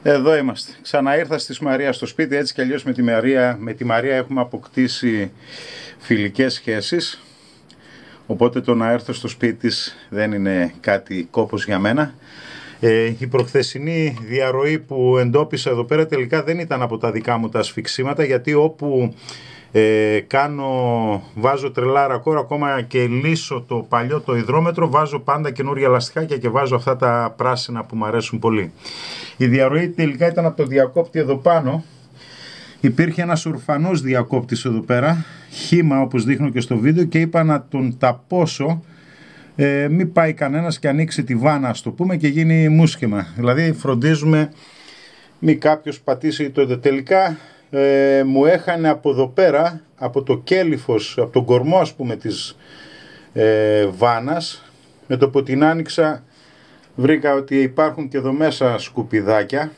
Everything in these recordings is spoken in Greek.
Εδώ είμαστε. Ξαναήρθα στη Μαρία στο σπίτι, έτσι κι αλλιώς με τη Μαρία έχουμε αποκτήσει φιλικές σχέσεις. Οπότε το να έρθω στο σπίτι της δεν είναι κάτι κόπος για μένα. Η προχθεσινή διαρροή που εντόπισα εδώ πέρα τελικά δεν ήταν από τα δικά μου τα ασφυξίματα, γιατί όπου βάζω τρελάρα κόρα, ακόμα και λύσω το παλιό το υδρόμετρο, βάζω πάντα καινούρια λαστιχάκια και βάζω αυτά τα πράσινα που μου αρέσουν πολύ. Η διαρροή τελικά ήταν από το διακόπτη εδώ πάνω. Υπήρχε ένας ορφανός διακόπτης εδώ πέρα, χύμα όπως δείχνω και στο βίντεο, και είπα να τον ταπώσω, μην πάει κανένας και ανοίξει τη βάνα, ας το πούμε, και γίνει μουσκεμα. Δηλαδή φροντίζουμε μη κάποιος πατήσει το τελικά. Μου έχανε από εδώ πέρα, από το κέλυφος, από τον κορμό ας πούμε της βάνας. Με το που την άνοιξα βρήκα ότι υπάρχουν και εδώ μέσα σκουπιδάκια.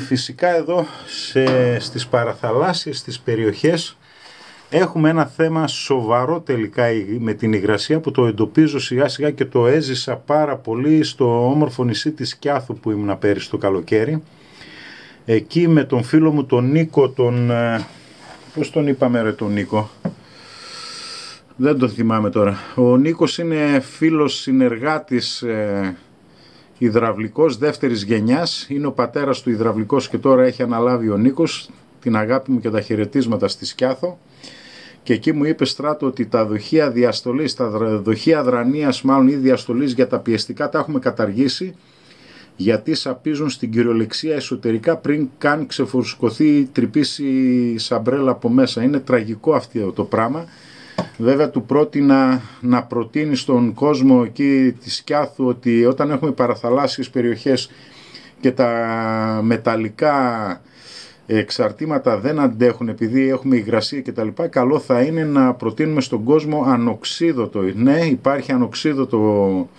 Φυσικά εδώ στις παραθαλάσσιες, στις περιοχές, έχουμε ένα θέμα σοβαρό τελικά με την υγρασία, που το εντοπίζω σιγά σιγά και το έζησα πάρα πολύ στο όμορφο νησί της Σκιάθου που ήμουν πέρυσι το καλοκαίρι. Εκεί με τον φίλο μου τον Νίκο, πώς τον είπαμε ρε τον Νίκο, δεν το θυμάμαι τώρα. Ο Νίκος είναι φίλος συνεργάτης υδραυλικός δεύτερης γενιάς, είναι ο πατέρας του υδραυλικός και τώρα έχει αναλάβει ο Νίκος. Την αγάπη μου και τα χαιρετίσματα στη Σκιάθο. Και εκεί μου είπε, Στράτο, ότι τα δοχεία διαστολής, τα δοχεία δρανίας μάλλον ή διαστολής για τα πιεστικά τα έχουμε καταργήσει, γιατί σαπίζουν στην κυριολεξία εσωτερικά πριν καν ξεφουσκωθεί ή τρυπήσει η σαμπρέλα από μέσα. Είναι τραγικό αυτό το πράγμα. Βέβαια του πρότεινα να προτείνει στον κόσμο εκεί τη Σκιάθου ότι όταν έχουμε παραθαλάσσιες περιοχές και τα μεταλλικά εξαρτήματα δεν αντέχουν επειδή έχουμε υγρασία κτλ., καλό θα είναι να προτείνουμε στον κόσμο ανοξίδωτο. Ναι, υπάρχει ανοξίδωτο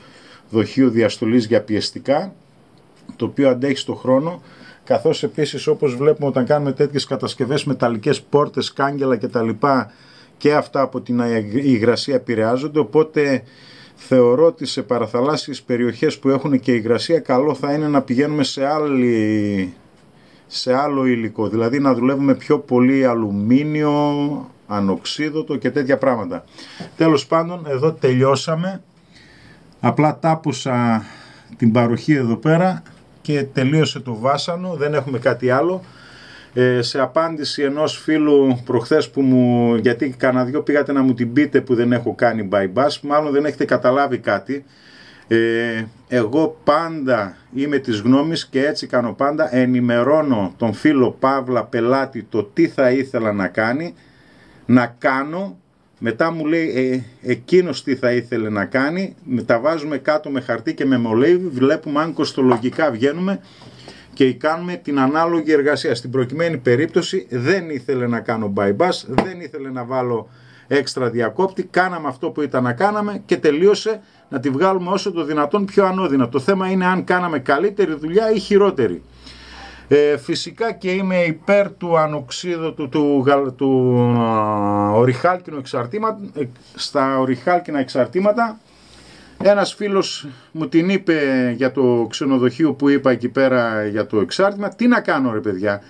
δοχείο διαστολής για πιεστικά, το οποίο αντέχει στο χρόνο, καθώς επίσης όπως βλέπουμε όταν κάνουμε τέτοιες κατασκευές, μεταλλικές πόρτες, κάγκελα κτλ., και αυτά από την υγρασία επηρεάζονται. Οπότε θεωρώ ότι σε παραθαλάσσιες περιοχές που έχουν και υγρασία, καλό θα είναι να πηγαίνουμε σε άλλο υλικό, δηλαδή να δουλεύουμε πιο πολύ αλουμίνιο, ανοξίδωτο και τέτοια πράγματα. Τέλος πάντων, εδώ τελειώσαμε. Απλά τάπουσα την παροχή εδώ πέρα και τελείωσε το βάσανο, δεν έχουμε κάτι άλλο. Σε απάντηση ενός φίλου προχθές που γιατί κανένα δυο πήγατε να μου την πείτε που δεν έχω κάνει bypass, μάλλον δεν έχετε καταλάβει κάτι. Εγώ πάντα είμαι της γνώμης και έτσι κάνω πάντα, ενημερώνω τον φίλο Παύλα πελάτη το τι θα ήθελα να κάνω, μετά μου λέει εκείνος τι θα ήθελε να κάνει, τα βάζουμε κάτω με χαρτί και με μολύβι, βλέπουμε αν κοστολογικά βγαίνουμε και κάνουμε την ανάλογη εργασία. Στην προκειμένη περίπτωση δεν ήθελε να κάνω bypass, δεν ήθελε να βάλω έξτρα διακόπτη, κάναμε αυτό που ήταν να κάναμε και τελείωσε, να τη βγάλουμε όσο το δυνατόν πιο ανώδυνα. Το θέμα είναι αν κάναμε καλύτερη δουλειά ή χειρότερη. Φυσικά και είμαι υπέρ του ανοξίδωτου, του ορυχάλκινου εξαρτήματα. Στα ορυχάλκινα εξαρτήματα ένας φίλος μου την είπε για το ξενοδοχείο που είπα εκεί πέρα για το εξάρτημα. Τι να κάνω ρε παιδιά,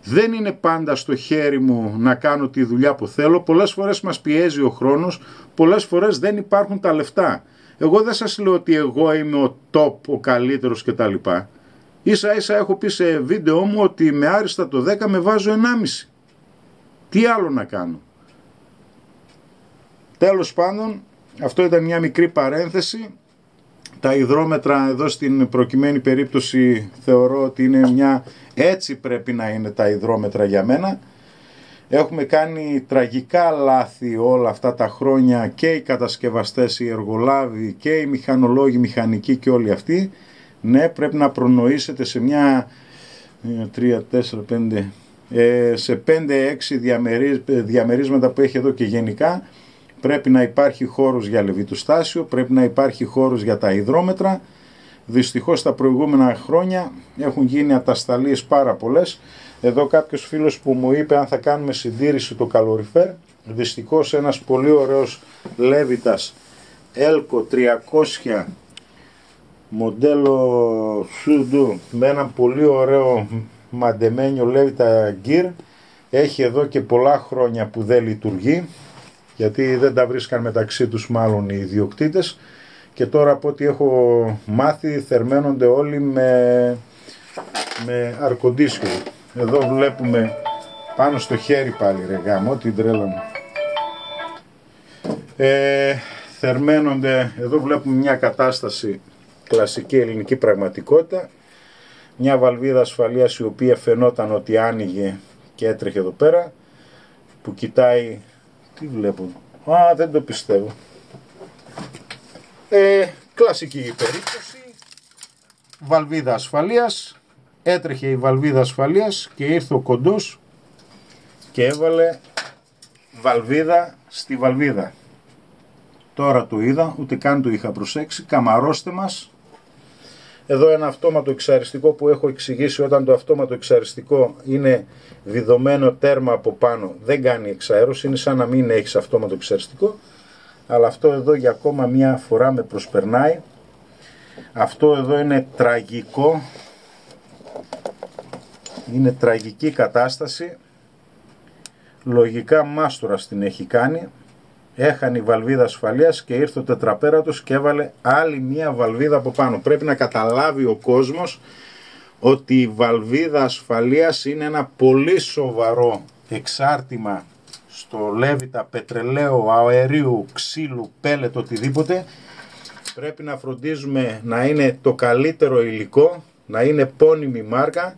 δεν είναι πάντα στο χέρι μου να κάνω τη δουλειά που θέλω. Πολλές φορές μας πιέζει ο χρόνος, πολλές φορές δεν υπάρχουν τα λεφτά. Εγώ δεν σας λέω ότι εγώ είμαι ο top, ο καλύτερος κτλ. Ίσα ίσα έχω πει σε βίντεο μου ότι με άριστα το 10 με βάζω 1,5. Τι άλλο να κάνω. Τέλος πάντων, αυτό ήταν μια μικρή παρένθεση. Τα υδρόμετρα εδώ στην προκειμένη περίπτωση θεωρώ ότι είναι έτσι πρέπει να είναι τα υδρόμετρα για μένα. Έχουμε κάνει τραγικά λάθη όλα αυτά τα χρόνια και οι κατασκευαστές, οι εργολάβοι και οι μηχανολόγοι, μηχανικοί και όλοι αυτοί. Ναι, πρέπει να προνοήσετε σε σε 5-6 διαμερίσματα που έχει εδώ και γενικά. Πρέπει να υπάρχει χώρος για λεβιτοστάσιο, πρέπει να υπάρχει χώρος για τα υδρόμετρα. Δυστυχώς τα προηγούμενα χρόνια έχουν γίνει ατασταλίες πάρα πολλές. Εδώ κάποιος φίλος που μου είπε αν θα κάνουμε συντήρηση το καλοριφέρ. Δυστυχώς ένας πολύ ωραίος Λέβιτας Έλκο 300 μοντέλο Sudo με ένα πολύ ωραίο μαντεμένιο Levita Gear. Έχει εδώ και πολλά χρόνια που δεν λειτουργεί, γιατί δεν τα βρίσκαν μεταξύ τους μάλλον οι ιδιοκτήτες, και τώρα από ό,τι έχω μάθει θερμαίνονται όλοι με αρκοντίσιο. Εδώ βλέπουμε πάνω στο χέρι πάλι, ρε γάμο, την τρέλα μου. Θερμαίνονται, εδώ βλέπουμε μια κατάσταση κλασική ελληνική πραγματικότητα. Μια βαλβίδα ασφαλείας η οποία φαινόταν ότι άνοιγε και έτρεχε εδώ πέρα, που κοιτάει, τι βλέπω, δεν το πιστεύω. Κλασική περίπτωση, βαλβίδα ασφαλείας, έτρεχε η βαλβίδα ασφαλείας και ήρθε ο κοντός και έβαλε βαλβίδα στη βαλβίδα. Τώρα το είδα, ούτε καν το είχα προσέξει, καμαρώστε μας. Εδώ ένα αυτόματο εξαριστικό που έχω εξηγήσει, όταν το αυτόματο εξαριστικό είναι βιδωμένο τέρμα από πάνω, δεν κάνει εξαέρωση, είναι σαν να μην έχεις αυτόματο εξαριστικό. Αλλά αυτό εδώ για ακόμα μια φορά με προσπερνάει. Αυτό εδώ είναι τραγικό. Είναι τραγική κατάσταση. Λογικά μάστορας την έχει κάνει. Έχανε η βαλβίδα ασφαλείας και ήρθε ο τετραπέρατος και έβαλε άλλη μία βαλβίδα από πάνω. Πρέπει να καταλάβει ο κόσμος ότι η βαλβίδα ασφαλείας είναι ένα πολύ σοβαρό εξάρτημα στο Levita πετρελαίου, αερίου, ξύλου, πέλετ, οτιδήποτε. Πρέπει να φροντίζουμε να είναι το καλύτερο υλικό, να είναι πόνιμη μάρκα,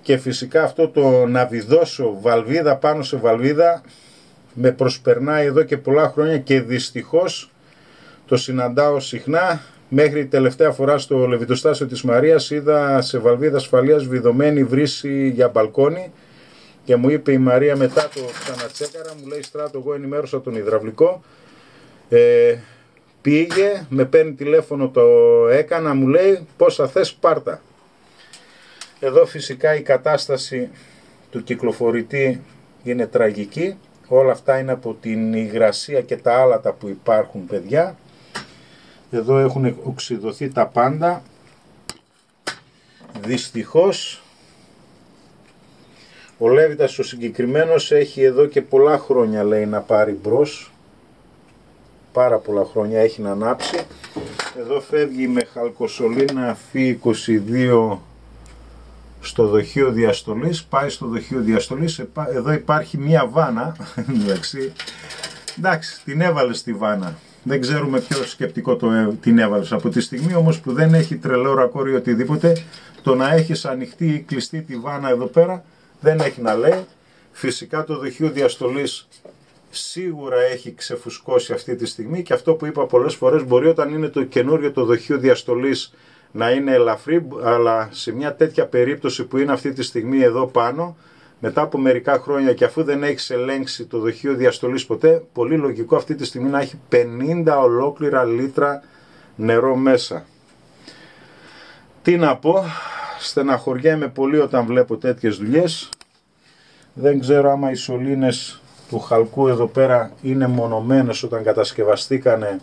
και φυσικά αυτό το να βιδώσω βαλβίδα πάνω σε βαλβίδα με προσπερνάει εδώ και πολλά χρόνια και δυστυχώς το συναντάω συχνά. Μέχρι τελευταία φορά στο λεβιτοστάσιο της Μαρίας είδα σε βαλβίδα ασφαλείας βιδωμένη βρύση για μπαλκόνι και μου είπε η Μαρία, μετά το ξανατσέκαρα, μου λέει, Στράτο, εγώ ενημέρωσα τον υδραυλικό, πήγε, με παίρνει τηλέφωνο, το έκανα, μου λέει, πόσα θες πάρτα. Εδώ φυσικά η κατάσταση του κυκλοφορητή είναι τραγική. Όλα αυτά είναι από την υγρασία και τα άλατα που υπάρχουν, παιδιά. Εδώ έχουν οξυδωθεί τα πάντα. Δυστυχώς ο Levita ο συγκεκριμένος έχει εδώ και πολλά χρόνια, λέει, να πάρει μπρος. Πάρα πολλά χρόνια έχει να ανάψει. Εδώ φεύγει με χαλκοσολίνα Φι22 στο δοχείο διαστολής, πάει στο δοχείο διαστολής. Εδώ υπάρχει μία βάνα, εντάξει, την έβαλες στη βάνα. Δεν ξέρουμε ποιο σκεπτικό την έβαλες. Από τη στιγμή όμως που δεν έχει τρελό ρακόρι οτιδήποτε, το να έχεις ανοιχτή ή κλειστή τη βάνα εδώ πέρα δεν έχει να λέει. Φυσικά το δοχείο διαστολής σίγουρα έχει ξεφουσκώσει αυτή τη στιγμή, και αυτό που είπα πολλές φορές, μπορεί όταν είναι το καινούριο το δοχείο διαστολής να είναι ελαφρύ, αλλά σε μια τέτοια περίπτωση που είναι αυτή τη στιγμή εδώ πάνω, μετά από μερικά χρόνια και αφού δεν έχεις ελέγξει το δοχείο διαστολής ποτέ, πολύ λογικό αυτή τη στιγμή να έχει 50 ολόκληρα λίτρα νερό μέσα. Τι να πω, στεναχωριέμαι πολύ όταν βλέπω τέτοιες δουλειές. Δεν ξέρω άμα οι σωλήνες του χαλκού εδώ πέρα είναι μονομένες όταν κατασκευαστήκανε,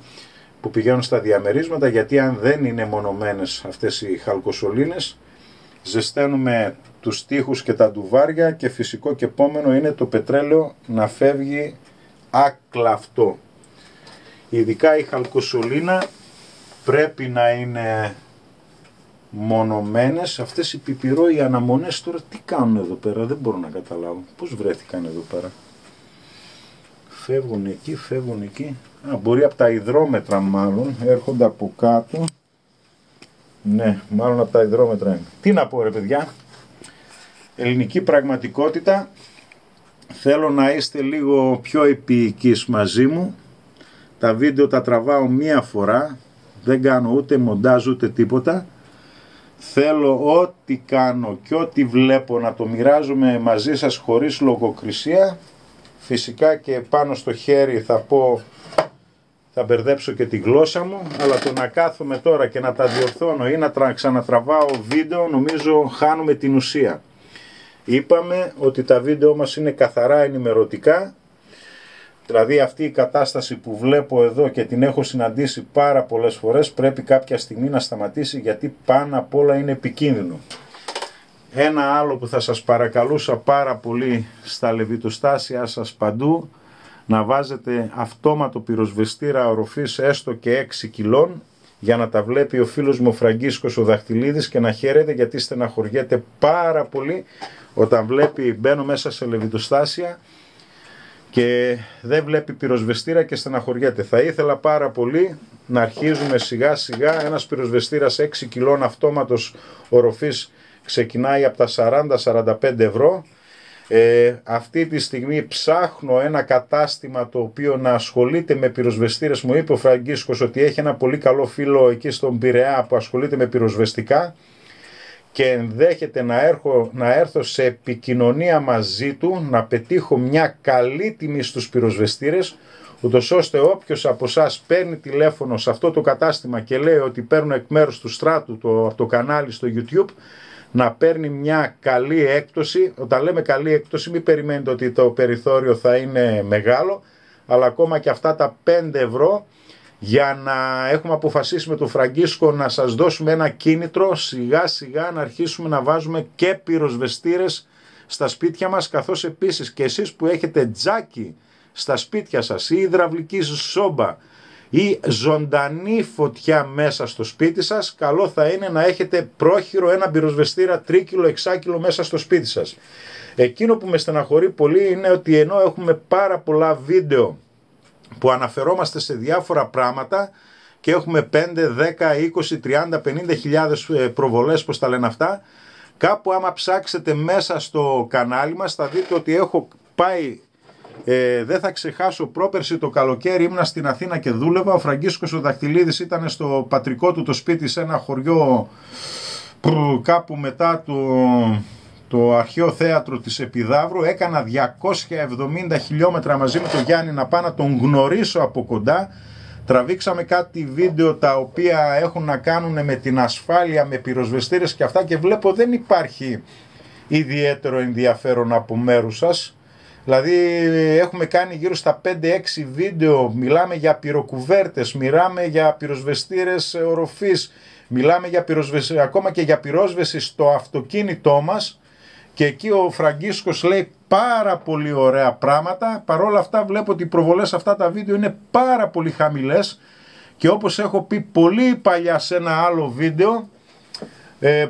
που πηγαίνουν στα διαμερίσματα, γιατί αν δεν είναι μονομένες αυτές οι χαλκοσωλήνες, ζεσταίνουμε τους τοίχους και τα ντουβάρια και φυσικό και επόμενο είναι το πετρέλαιο να φεύγει άκλαυτο. Ειδικά η χαλκοσωλήνα πρέπει να είναι μονομένες. Αυτές οι πιπυρό, οι αναμονές τώρα τι κάνουν εδώ πέρα, δεν μπορώ να καταλάβω. Πώς βρέθηκαν εδώ πέρα. Φεύγουν εκεί, φεύγουν εκεί. Μπορεί από τα υδρόμετρα μάλλον, έρχονται από κάτω. Ναι, μάλλον από τα υδρόμετρα είναι. Τι να πω, ρε παιδιά, ελληνική πραγματικότητα. Θέλω να είστε λίγο πιο επίοικείς μαζί μου. Τα βίντεο τα τραβάω μία φορά, δεν κάνω ούτε μοντάζ ούτε τίποτα. Θέλω ό,τι κάνω και ό,τι βλέπω να το μοιράζομαι μαζί σας χωρίς λογοκρισία. Φυσικά και πάνω στο χέρι θα πω, θα μπερδέψω και τη γλώσσα μου, αλλά το να κάθομαι τώρα και να τα διορθώνω ή να ξανατραβάω βίντεο, νομίζω χάνουμε την ουσία. Είπαμε ότι τα βίντεο μας είναι καθαρά ενημερωτικά. Δηλαδή αυτή η κατάσταση που βλέπω εδώ και την έχω συναντήσει πάρα πολλές φορές πρέπει κάποια στιγμή να σταματήσει, γιατί πάνω απ' όλα είναι επικίνδυνο. Ένα άλλο που θα σας παρακαλούσα πάρα πολύ στα λεβιτοστάσια σας παντού, να βάζετε αυτόματο πυροσβεστήρα οροφής έστω και 6 κιλών, για να τα βλέπει ο φίλος μου ο Φραγκίσκος ο Δαχτυλίδης και να χαίρεται, γιατί στεναχωριέται πάρα πολύ όταν βλέπει, μπαίνω μέσα σε λεβιτοστάσια και δεν βλέπει πυροσβεστήρα και στεναχωριέται. Θα ήθελα πάρα πολύ να αρχίζουμε σιγά σιγά. Ένας πυροσβεστήρας 6 κιλών αυτόματος οροφής ξεκινάει από τα 40-45 ευρώ. Αυτή τη στιγμή ψάχνω ένα κατάστημα το οποίο να ασχολείται με πυροσβεστήρες. Μου είπε ο Φραγκίσκος ότι έχει ένα πολύ καλό φίλο εκεί στον Πειραιά που ασχολείται με πυροσβεστικά και ενδέχεται να έρθω σε επικοινωνία μαζί του, να πετύχω μια καλή τιμή στους πυροσβεστήρες, ούτως ώστε όποιος από εσάς παίρνει τηλέφωνο σε αυτό το κατάστημα και λέει ότι παίρνουν εκ μέρους του Στράτου από το κανάλι στο YouTube, να παίρνει μια καλή έκπτωση. Όταν λέμε καλή έκπτωση, μην περιμένετε ότι το περιθώριο θα είναι μεγάλο, αλλά ακόμα και αυτά τα 5 ευρώ, για να έχουμε αποφασίσει με τον Φραγκίσκο να σας δώσουμε ένα κίνητρο σιγά σιγά να αρχίσουμε να βάζουμε και πυροσβεστήρες στα σπίτια μας, καθώς επίσης και εσείς που έχετε τζάκι στα σπίτια σας ή υδραυλική σόμπα ή ζωντανή φωτιά μέσα στο σπίτι σας, καλό θα είναι να έχετε πρόχειρο ένα πυροσβεστήρα τρίκυλο, εξάκυλο μέσα στο σπίτι σας. Εκείνο που με στεναχωρεί πολύ είναι ότι ενώ έχουμε πάρα πολλά βίντεο που αναφερόμαστε σε διάφορα πράγματα και έχουμε 5, 10, 20, 30, 50 χιλιάδες προβολές, πως τα λένε αυτά, κάπου άμα ψάξετε μέσα στο κανάλι μας θα δείτε ότι έχω πάει, δεν θα ξεχάσω, πρόπερση το καλοκαίρι ήμουνα στην Αθήνα και δούλευα. Ο Φραγκίσκος ο Δαχτυλίδης ήταν στο πατρικό του το σπίτι σε ένα χωριό κάπου μετά το αρχαίο θέατρο της Επιδαύρου. Έκανα 270 χιλιόμετρα μαζί με τον Γιάννη να πάω να τον γνωρίσω από κοντά. Τραβήξαμε κάτι βίντεο τα οποία έχουν να κάνουν με την ασφάλεια, με πυροσβεστήρες και αυτά, και βλέπω δεν υπάρχει ιδιαίτερο ενδιαφέρον από μέρους σας. Δηλαδή έχουμε κάνει γύρω στα 5-6 βίντεο, μιλάμε για πυροκουβέρτες, μιλάμε για πυροσβεστήρες οροφής, μιλάμε για ακόμα και για πυρόσβεση στο αυτοκίνητό μας, και εκεί ο Φραγκίσκος λέει πάρα πολύ ωραία πράγματα. Παρόλα αυτά βλέπω ότι οι προβολές αυτά τα βίντεο είναι πάρα πολύ χαμηλές, και όπως έχω πει πολύ παλιά σε ένα άλλο βίντεο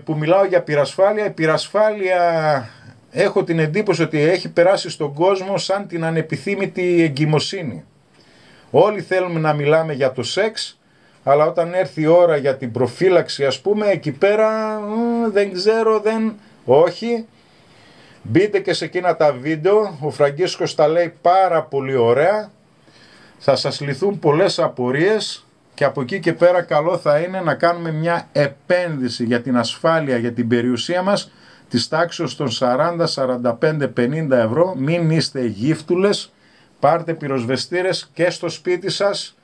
που μιλάω για πυρασφάλεια, η πυρασφάλεια έχω την εντύπωση ότι έχει περάσει στον κόσμο σαν την ανεπιθύμητη εγκυμοσύνη. Όλοι θέλουμε να μιλάμε για το σεξ, αλλά όταν έρθει η ώρα για την προφύλαξη, ας πούμε, εκεί πέρα δεν ξέρω, όχι. Μπείτε και σε εκείνα τα βίντεο, ο Φραγκίσκος τα λέει πάρα πολύ ωραία, θα σας λυθούν πολλές απορίες, και από εκεί και πέρα καλό θα είναι να κάνουμε μια επένδυση για την ασφάλεια, για την περιουσία μας, της τάξης των 40, 45, 50 ευρώ. Μην είστε γύφτουλες, πάρτε πυροσβεστήρες και στο σπίτι σας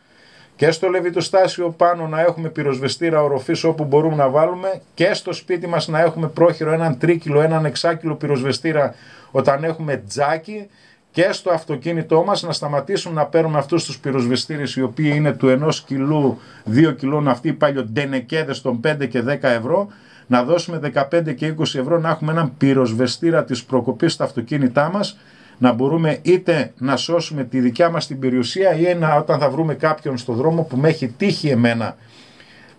και στο λεβιτοστάσιο πάνω να έχουμε πυροσβεστήρα οροφής όπου μπορούμε να βάλουμε, και στο σπίτι μας να έχουμε πρόχειρο έναν τρίκυλο, έναν εξάκυλο πυροσβεστήρα όταν έχουμε τζάκι, και στο αυτοκίνητό μας να σταματήσουμε να παίρνουμε αυτούς τους πυροσβεστήρες οι οποίοι είναι του 1 κιλού, 2 κιλών, αυτοί οι παλιοντενεκέδες των 5 και 10 ευρώ, να δώσουμε 15 και 20 ευρώ να έχουμε έναν πυροσβεστήρα της προκοπής στα αυτοκίνητά μας, να μπορούμε είτε να σώσουμε τη δικιά μας την περιουσία, ή όταν θα βρούμε κάποιον στο δρόμο, που με έχει τύχει εμένα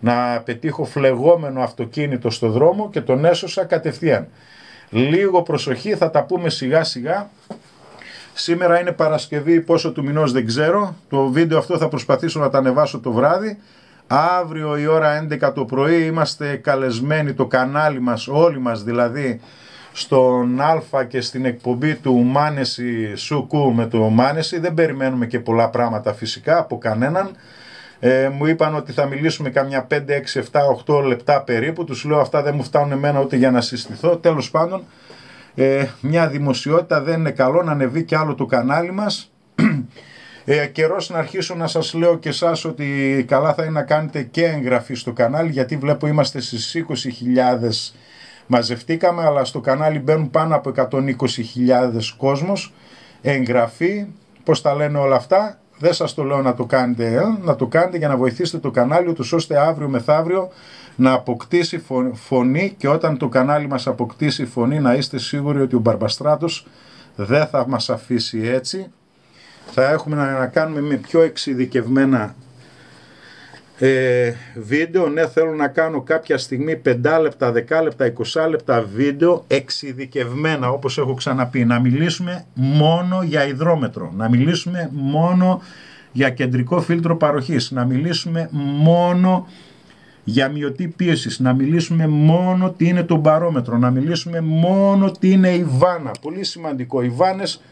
να πετύχω φλεγόμενο αυτοκίνητο στο δρόμο και τον έσωσα κατευθείαν. Λίγο προσοχή, θα τα πούμε σιγά σιγά. Σήμερα είναι Παρασκευή, πόσο του μηνός δεν ξέρω. Το βίντεο αυτό θα προσπαθήσω να τα ανεβάσω το βράδυ. Αύριο η ώρα 11 το πρωί είμαστε καλεσμένοι, το κανάλι μας, όλοι μας δηλαδή, στον Α και στην εκπομπή του Μάνεση Σουκού με το Μάνεση. Δεν περιμένουμε και πολλά πράγματα φυσικά από κανέναν. Μου είπαν ότι θα μιλήσουμε καμιά 5, 6, 7, 8 λεπτά περίπου. Τους λέω αυτά δεν μου φτάνουν εμένα ούτε για να συστηθώ. Τέλος πάντων, μια δημοσιότητα δεν είναι καλό να ανεβεί κι άλλο το κανάλι μας. Καιρός να αρχίσω να σας λέω και εσάς ότι καλά θα είναι να κάνετε και εγγραφή στο κανάλι, γιατί βλέπω είμαστε στις 20.000 μαζευτήκαμε, αλλά στο κανάλι μπαίνουν πάνω από 120.000 κόσμος. Εγγραφή, πώς τα λένε όλα αυτά. Δεν σας το λέω να το κάνετε, να το κάνετε για να βοηθήσετε το κανάλι τους, ώστε αύριο μεθαύριο να αποκτήσει φωνή, και όταν το κανάλι μας αποκτήσει φωνή να είστε σίγουροι ότι ο Μπαρμπαστράτος δεν θα μας αφήσει έτσι. Θα έχουμε να κάνουμε με πιο εξειδικευμένα βίντεο. Ναι, θέλω να κάνω κάποια στιγμή 5 λεπτά, 10 λεπτά, 20 λεπτά βίντεο εξειδικευμένα, όπως έχω ξαναπεί. Να μιλήσουμε μόνο για υδρόμετρο, να μιλήσουμε μόνο για κεντρικό φίλτρο παροχής, να μιλήσουμε μόνο για μειωτή πίεσης, να μιλήσουμε μόνο τι είναι το μπαρόμετρο, να μιλήσουμε μόνο τι είναι η βάνα. Πολύ σημαντικό. Οι βάνες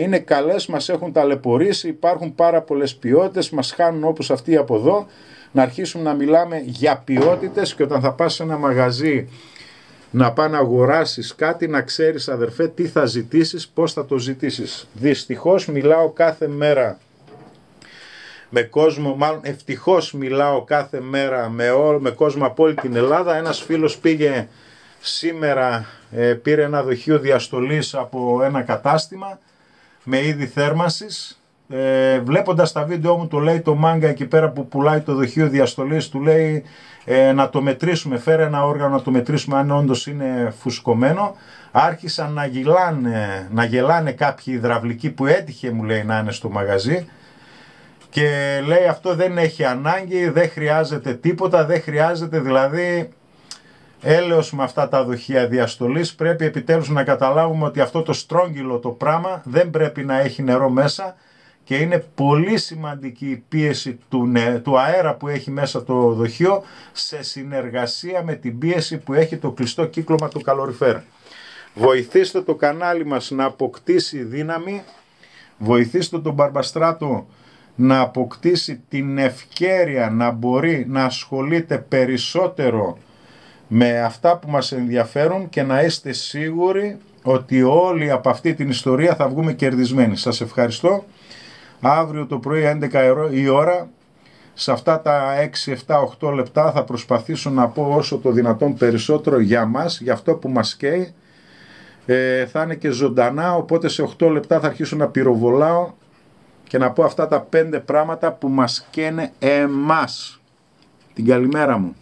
είναι καλές, μας έχουν ταλαιπωρήσει, υπάρχουν πάρα πολλές ποιότητες, μας χάνουν όπως αυτή από εδώ. Να αρχίσουμε να μιλάμε για ποιότητες, και όταν θα πας σε ένα μαγαζί να πά να αγοράσεις κάτι, να ξέρεις, αδερφέ, τι θα ζητήσεις, πώς θα το ζητήσεις. Δυστυχώς μιλάω κάθε μέρα με κόσμο, μάλλον ευτυχώς μιλάω κάθε μέρα με κόσμο από όλη την Ελλάδα. Ένας φίλος πήγε σήμερα, πήρε ένα δοχείο διαστολής από ένα κατάστημα με είδη θέρμανσης. Βλέποντας τα βίντεο μου, το λέει το μάγκα εκεί πέρα που πουλάει το δοχείο διαστολής, του λέει να το μετρήσουμε, φέρε ένα όργανο να το μετρήσουμε αν όντως είναι φουσκωμένο. Άρχισαν να γελάνε κάποιοι υδραυλικοί που έτυχε, μου λέει, να είναι στο μαγαζί, και λέει αυτό δεν έχει ανάγκη, δεν χρειάζεται τίποτα, δεν χρειάζεται δηλαδή έλεος με αυτά τα δοχεία διαστολής. Πρέπει επιτέλους να καταλάβουμε ότι αυτό το στρόγγυλο το πράγμα δεν πρέπει να έχει νερό μέσα, και είναι πολύ σημαντική η πίεση του αέρα που έχει μέσα το δοχείο σε συνεργασία με την πίεση που έχει το κλειστό κύκλωμα του καλοριφέρ. Βοηθήστε το κανάλι μας να αποκτήσει δύναμη, βοηθήστε τον Μπαρμπαστράτο να αποκτήσει την ευκαιρία να μπορεί να ασχολείται περισσότερο με αυτά που μας ενδιαφέρουν, και να είστε σίγουροι ότι όλοι από αυτή την ιστορία θα βγούμε κερδισμένοι. Σας ευχαριστώ. Αύριο το πρωί 11 η ώρα, σε αυτά τα 6, 7, 8 λεπτά θα προσπαθήσω να πω όσο το δυνατόν περισσότερο για μας, για αυτό που μας καίει. Θα είναι και ζωντανά, οπότε σε 8 λεπτά θα αρχίσω να πυροβολάω και να πω αυτά τα 5 πράγματα που μας καίνε εμάς. Την καλημέρα μου.